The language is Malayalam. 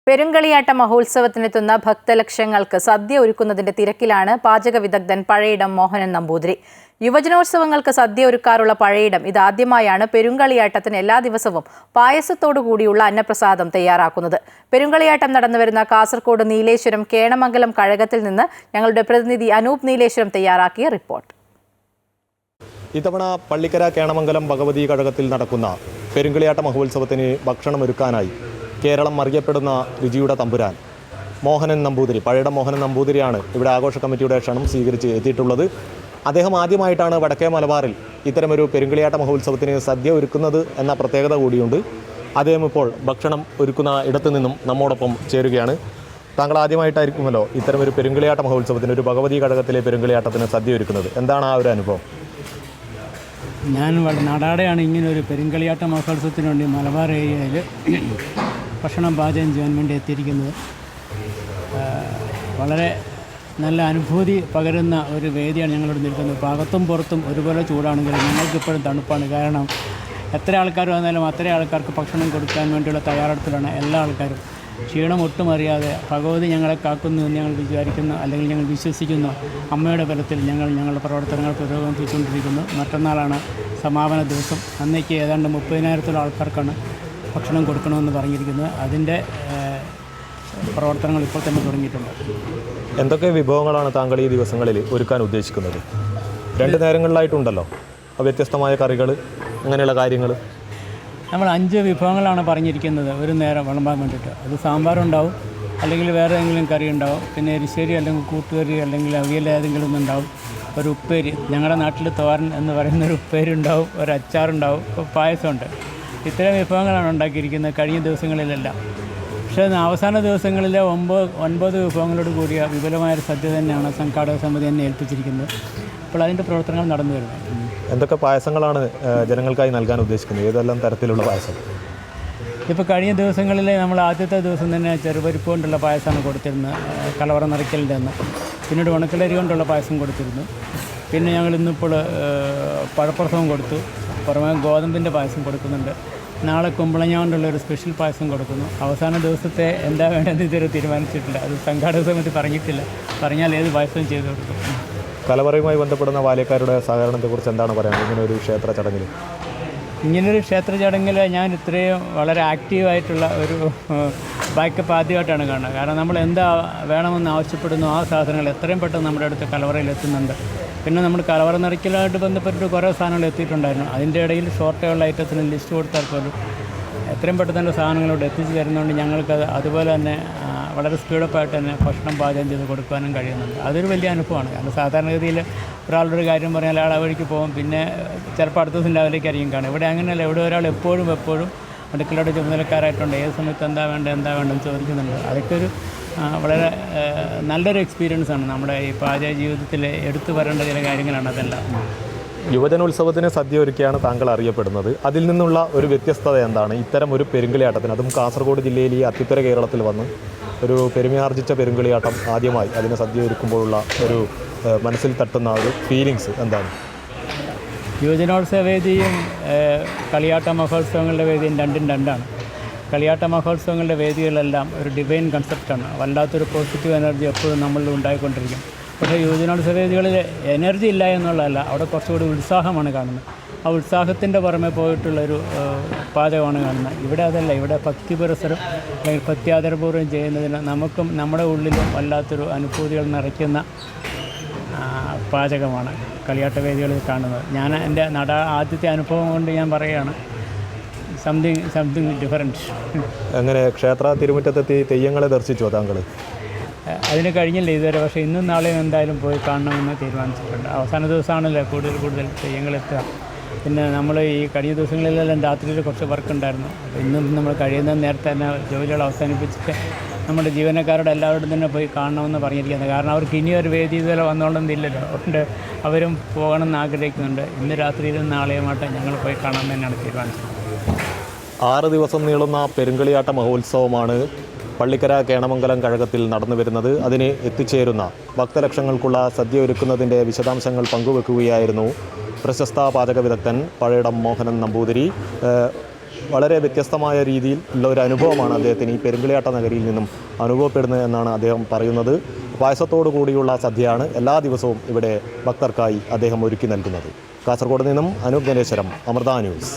പെരുങ്കളിയാട്ട മഹോത്സവത്തിനെത്തുന്ന ഭക്തലക്ഷങ്ങൾക്ക് സദ്യ ഒരുക്കുന്നതിന്റെ തിരക്കിലാണ് പാചക വിദഗ്ധൻ പഴയിടം മോഹനൻ നമ്പൂതിരി. യുവജനോത്സവങ്ങൾക്ക് സദ്യ ഒരുക്കാറുള്ള പഴയിടം ഇതാദ്യമായാണ് പെരുങ്കളിയാട്ടത്തിന് എല്ലാ ദിവസവും പായസത്തോടുകൂടിയുള്ള അന്നപ്രസാദം തയ്യാറാക്കുന്നത്. പെരുങ്കളിയാട്ടം നടന്നുവരുന്ന കാസർഗോഡ് നീലേശ്വരം കേണമംഗലം കഴകത്തിൽ നിന്ന് ഞങ്ങളുടെ പ്രതിനിധി അനൂപ് നീലേശ്വരം തയ്യാറാക്കിയ റിപ്പോർട്ട്. ഇത്തവണ പള്ളിക്കര കേണമംഗലം ഭഗവതി കഴകത്തിൽ നടക്കുന്ന പെരുങ്കളിയാട്ട മഹോത്സവത്തിന് ഭക്ഷണമൊരുക്കാനായി കേരളം അറിയപ്പെടുന്ന രുചിയുടെ തമ്പുരാൻ മോഹനൻ നമ്പൂതിരി, പഴയിടം മോഹനൻ നമ്പൂതിരിയാണ് ഇവിടെ ആഘോഷ കമ്മിറ്റിയുടെ ക്ഷണം സ്വീകരിച്ച് എത്തിയിട്ടുള്ളത്. അദ്ദേഹം ആദ്യമായിട്ടാണ് വടക്കേ മലബാറിൽ ഇത്തരമൊരു പെരുങ്കളിയാട്ട മഹോത്സവത്തിന് സദ്യ ഒരുക്കുന്നത് എന്ന പ്രത്യേകത കൂടിയുണ്ട്. അദ്ദേഹം ഇപ്പോൾ ഭക്ഷണം ഒരുക്കുന്ന ഇടത്തു നിന്നും നമ്മോടൊപ്പം ചേരുകയാണ്. താങ്കൾ ആദ്യമായിട്ടായിരിക്കുമല്ലോ ഇത്തരമൊരു പെരുങ്കളിയാട്ട മഹോത്സവത്തിന്, ഒരു ഭഗവതി കഴകത്തിലെ പെരുങ്കളിയാട്ടത്തിന് സദ്യ ഒരുക്കുന്നത്. എന്താണ് ആ ഒരു അനുഭവം? ഞാൻ നാടാടെയാണ് ഇങ്ങനെ ഒരു പെരുങ്കളിയാട്ട മഹോത്സവത്തിന് വേണ്ടി മലബാർ ഏരിയയിൽ ഭക്ഷണം പാചകം ചെയ്യാൻ വേണ്ടി എത്തിയിരിക്കുന്നത്. വളരെ നല്ല അനുഭൂതി പകരുന്ന ഒരു വേദിയാണ് ഞങ്ങളിവിടെ നിൽക്കുന്നത്. അകത്തും പുറത്തും ഒരുപോലെ ചൂടാണെങ്കിലും ഞങ്ങൾക്കിപ്പോഴും തണുപ്പാണ്. കാരണം എത്ര ആൾക്കാർ വന്നാലും അത്ര ആൾക്കാർക്ക് ഭക്ഷണം കൊടുക്കാൻ വേണ്ടിയുള്ള തയ്യാറെടുപ്പിലാണ് എല്ലാ ആൾക്കാരും. ക്ഷീണം ഒട്ടും അറിയാതെ ഭഗവതി ഞങ്ങളെ കാക്കുന്നു എന്ന് ഞങ്ങൾ വിചാരിക്കുന്നു, അല്ലെങ്കിൽ ഞങ്ങൾ വിശ്വസിക്കുന്നു. അമ്മയുടെ ബലത്തിൽ ഞങ്ങളുടെ പ്രവർത്തനങ്ങൾ പുരോഗമിപ്പിച്ചുകൊണ്ടിരിക്കുന്നു. മറ്റന്നാളാണ് സമാപന ദിവസം. അന്നേക്ക് ഏതാണ്ട് 30,000 ആൾക്കാർക്കാണ് ഭക്ഷണം കൊടുക്കണമെന്ന് പറഞ്ഞിരിക്കുന്നത്. അതിൻ്റെ പ്രവർത്തനങ്ങൾ ഇപ്പോൾ തന്നെ തുടങ്ങിയിട്ടുണ്ട്. എന്തൊക്കെ വിഭവങ്ങളാണ് താങ്കൾ ഈ ദിവസങ്ങളിൽ ഒരുക്കാൻ ഉദ്ദേശിക്കുന്നത്? 2 നേരങ്ങളിലായിട്ടുണ്ടല്ലോ, വ്യത്യസ്തമായ കറികൾ, അങ്ങനെയുള്ള കാര്യങ്ങൾ. നമ്മൾ 5 വിഭവങ്ങളാണ് പറഞ്ഞിരിക്കുന്നത് ഒരു നേരം വിളമ്പാൻ വേണ്ടിയിട്ട്. അത് സാമ്പാറുണ്ടാവും, അല്ലെങ്കിൽ വേറെ ഏതെങ്കിലും കറി ഉണ്ടാവും, പിന്നെ എരിശ്ശേരി അല്ലെങ്കിൽ കൂട്ടുകറി അല്ലെങ്കിൽ അവിയൽ ഏതെങ്കിലും ഒന്നുണ്ടാവും, ഒരു ഉപ്പേരി, ഞങ്ങളുടെ നാട്ടിൽ തോരൻ എന്ന് പറയുന്നൊരു ഉപ്പേരി ഉണ്ടാവും, ഒരു അച്ചാറുണ്ടാവും, പായസമുണ്ട്. ഇത്തരം വിഭവങ്ങളാണ് ഉണ്ടാക്കിയിരിക്കുന്നത് കഴിഞ്ഞ ദിവസങ്ങളിലെല്ലാം. പക്ഷേ അവസാന ദിവസങ്ങളിൽ 9 വിഭവങ്ങളോട് കൂടിയ വിപുലമായൊരു സദ്യ തന്നെയാണ് സംഘാടക സമിതി എന്നെ ഏൽപ്പിച്ചിരിക്കുന്നത്. അപ്പോൾ അതിൻ്റെ പ്രവർത്തനങ്ങൾ നടന്നു വരുന്നത്. എന്തൊക്കെ പായസങ്ങളാണ് ജനങ്ങൾക്കായി നൽകാൻ ഉദ്ദേശിക്കുന്നത്? ഏതെല്ലാം തരത്തിലുള്ള പായസം? ഇപ്പോൾ കഴിഞ്ഞ ദിവസങ്ങളിൽ നമ്മൾ ആദ്യത്തെ ദിവസം തന്നെ ചെറുപരിപ്പ് കൊണ്ടുള്ള പായസമാണ് കൊടുത്തിരുന്നത്, കലവറ നിറയ്ക്കലിൻ്റെ അന്ന്. പിന്നീട് ഉണക്കലരി കൊണ്ടുള്ള പായസം കൊടുത്തിരുന്നു. പിന്നെ ഞങ്ങൾ ഇന്നിപ്പോൾ പഴപ്രസവം കൊടുത്തു. പുറമെ ഗോതമ്പിൻ്റെ പായസം കൊടുക്കുന്നുണ്ട്. നാളെ കുമ്പളങ്ങ കൊണ്ടുള്ളൊരു സ്പെഷ്യൽ പായസം കൊടുക്കുന്നു. അവസാന ദിവസത്തെ എന്താ വേണ്ടതെന്ന് ഇതുവരെ തീരുമാനിച്ചിട്ടില്ല. അത് സംഘാടക സമിതി പറഞ്ഞിട്ടില്ല. പറഞ്ഞാൽ ഏത് പായസവും ചെയ്തു കൊടുക്കും. കലവറയുമായി ബന്ധപ്പെടുന്ന ബാല്യക്കാരുടെ സഹകരണത്തെക്കുറിച്ച് എന്താണ് പറയുന്നത് ഇങ്ങനൊരു ക്ഷേത്ര ചടങ്ങിൽ? ഇങ്ങനൊരു ക്ഷേത്ര ചടങ്ങിൽ ഞാൻ ഇത്രയും വളരെ ആക്റ്റീവായിട്ടുള്ള ഒരു ബാക്കപ്പ് ആദ്യമായിട്ടാണ് കാണുന്നത്. കാരണം നമ്മൾ എന്താ വേണമെന്ന് ആവശ്യപ്പെടുന്നു ആ സാധനങ്ങൾ എത്രയും പെട്ടെന്ന് നമ്മുടെ അടുത്ത് കലവറയിൽ എത്തുന്നുണ്ട്. പിന്നെ നമ്മൾ കലവറ നിറയ്ക്കലായിട്ട് ബന്ധപ്പെട്ടിട്ട് കുറേ സാധനങ്ങൾ എത്തിയിട്ടുണ്ടായിരുന്നു. അതിൻ്റെ ഇടയിൽ ഷോർട്ടേജുള്ള ഐറ്റത്തിന് ലിസ്റ്റ് കൊടുത്താൽ പോലും എത്രയും പെട്ടെന്ന് സാധനങ്ങളോട് എത്തിച്ചു തരുന്നതുകൊണ്ട് ഞങ്ങൾക്കത് അതുപോലെ തന്നെ വളരെ സ്പീഡപ്പായിട്ട് തന്നെ ഭക്ഷണം പാചകം ചെയ്ത് കൊടുക്കാനും കഴിയുന്നുണ്ട്. അതൊരു വലിയ അനുഭവമാണ്. കാരണം സാധാരണഗതിയിൽ ഒരാളുടെ ഒരു കാര്യം പറഞ്ഞാൽ അയാൾ ആ വഴിക്ക് പോകും, പിന്നെ ചിലപ്പോൾ അടുത്ത ദിവസം രാവിലേക്കായിരിക്കും കാണും. ഇവിടെ അങ്ങനെയല്ല. ഇവിടെ ഒരാൾ എപ്പോഴും അടുക്കളയുടെ ചുമതലക്കാരായിട്ടുണ്ട്. ഏത് സമയത്ത് എന്താ വേണ്ടെന്ന് ചോദിക്കുന്നുണ്ട്. അതൊക്കെ ഒരു വളരെ നല്ലൊരു എക്സ്പീരിയൻസ് ആണ്. നമ്മുടെ ഈ പാചക ജീവിതത്തിൽ എടുത്തു വരേണ്ട ചില കാര്യങ്ങളാണ് അതെല്ലാം. യുവജനോത്സവത്തിന് സദ്യ ഒരുക്കിയാണ് താങ്കൾ അറിയപ്പെടുന്നത്. അതിൽ നിന്നുള്ള ഒരു വ്യത്യസ്തത എന്താണ് ഇത്തരം ഒരു പെരുങ്കളിയാട്ടത്തിന്? അതും കാസർഗോഡ് ജില്ലയിൽ ഈ അത്യുത്തര കേരളത്തിൽ വന്ന് ഒരു പെരുമയാർജിച്ച പെരുങ്കളിയാട്ടം ആദ്യമായി അതിന് സദ്യ ഒരുക്കുമ്പോഴുള്ള ഒരു മനസ്സിൽ തട്ടുന്ന ഒരു ഫീലിങ്സ് എന്താണ്? യുവജനോത്സവ വേദിയും കളിയാട്ട മഹോത്സവങ്ങളുടെ വേദിയും രണ്ടും രണ്ടാണ്. കളിയാട്ട മഹോത്സവങ്ങളുടെ വേദികളെല്ലാം ഒരു ഡിവൈൻ കൺസെപ്റ്റാണ്. വല്ലാത്തൊരു പോസിറ്റീവ് എനർജി എപ്പോഴും നമ്മളിൽ ഉണ്ടായിക്കൊണ്ടിരിക്കും. പക്ഷേ യുവജനോത്സവ വേദികളിൽ എനർജി ഇല്ല എന്നുള്ളതല്ല, അവിടെ കുറച്ചുകൂടി ഉത്സാഹമാണ് കാണുന്നത്. ആ ഉത്സാഹത്തിൻ്റെ പുറമെ പോയിട്ടുള്ളൊരു പാചകമാണ് കാണുന്നത്. ഇവിടെ അതല്ല. ഇവിടെ ഭക്തി പുരസരം അല്ലെങ്കിൽ ഭക്ത്യാദരപൂർവ്വം ചെയ്യുന്നതിന് നമുക്കും നമ്മുടെ ഉള്ളിലും വല്ലാത്തൊരു അനുഭൂതികൾ നിറയ്ക്കുന്ന പാചകമാണ് കളിയാട്ട വേദികളിൽ കാണുന്നത്. ഞാൻ എൻ്റെ ആദ്യത്തെ അനുഭവം കൊണ്ട് ഞാൻ പറയുകയാണ്, സംതിങ് ഡിഫറൻറ്റ്. അങ്ങനെ ക്ഷേത്ര തിരുമുറ്റത്തെത്തി തെയ്യങ്ങളെ ദർശിച്ചോ താങ്കൾ? അതിന് കഴിഞ്ഞില്ല ഇതുവരെ. പക്ഷേ ഇന്നും നാളെയും എന്തായാലും പോയി കാണണമെന്ന് തീരുമാനിച്ചിട്ടുണ്ട്. അവസാന ദിവസമാണല്ലോ കൂടുതൽ തെയ്യങ്ങളെത്തുക. പിന്നെ നമ്മൾ ഈ കഴിഞ്ഞ ദിവസങ്ങളിലെല്ലാം രാത്രിയിൽ കുറച്ച് വർക്ക് ഉണ്ടായിരുന്നു. അപ്പോൾ ഇന്നും നമ്മൾ കഴിയുന്ന നേരത്തെ തന്നെ ജോലികൾ അവസാനിപ്പിച്ചിട്ട് നമ്മുടെ ജീവനക്കാരോട് എല്ലാവരോടും തന്നെ പോയി കാണണമെന്ന് പറഞ്ഞിരിക്കുന്നത്. കാരണം അവർക്ക് ഇനിയൊരു വേദി ഇതുവരെ വന്നോളുന്നില്ലല്ലോ. അതുകൊണ്ട് അവരും പോകണമെന്ന് ആഗ്രഹിക്കുന്നുണ്ട്. ഇന്ന് രാത്രിയിലും നാളെയുമായിട്ട് ഞങ്ങൾ പോയി കാണാൻ തന്നെയാണ് തീരുമാനിച്ചത്. 6 ദിവസം നീളുന്ന പെരുങ്കളിയാട്ട മഹോത്സവമാണ് പള്ളിക്കര കേണമംഗലം കഴകത്തിൽ നടന്നു വരുന്നത്. അതിന് എത്തിച്ചേരുന്ന ഭക്തലക്ഷങ്ങൾക്കുള്ള സദ്യ ഒരുക്കുന്നതിൻ്റെ വിശദാംശങ്ങൾ പങ്കുവെക്കുകയായിരുന്നു പ്രശസ്ത പാചക വിദഗ്ധൻ പഴയിടം മോഹനൻ നമ്പൂതിരി. വളരെ വ്യത്യസ്തമായ രീതിയിൽ ഉള്ള ഒരു അനുഭവമാണ് അദ്ദേഹത്തിന് ഈ പെരുങ്കളിയാട്ട നഗരിയിൽ നിന്നും അനുഭവപ്പെടുന്നത് എന്നാണ് അദ്ദേഹം പറയുന്നത്. പായസത്തോടു കൂടിയുള്ള സദ്യയാണ് എല്ലാ ദിവസവും ഇവിടെ ഭക്തർക്കായി അദ്ദേഹം ഒരുക്കി നൽകുന്നത്. കാസർഗോഡ് നിന്നും അനൂപ് ഗണേശ്വരം, അമൃത ന്യൂസ്.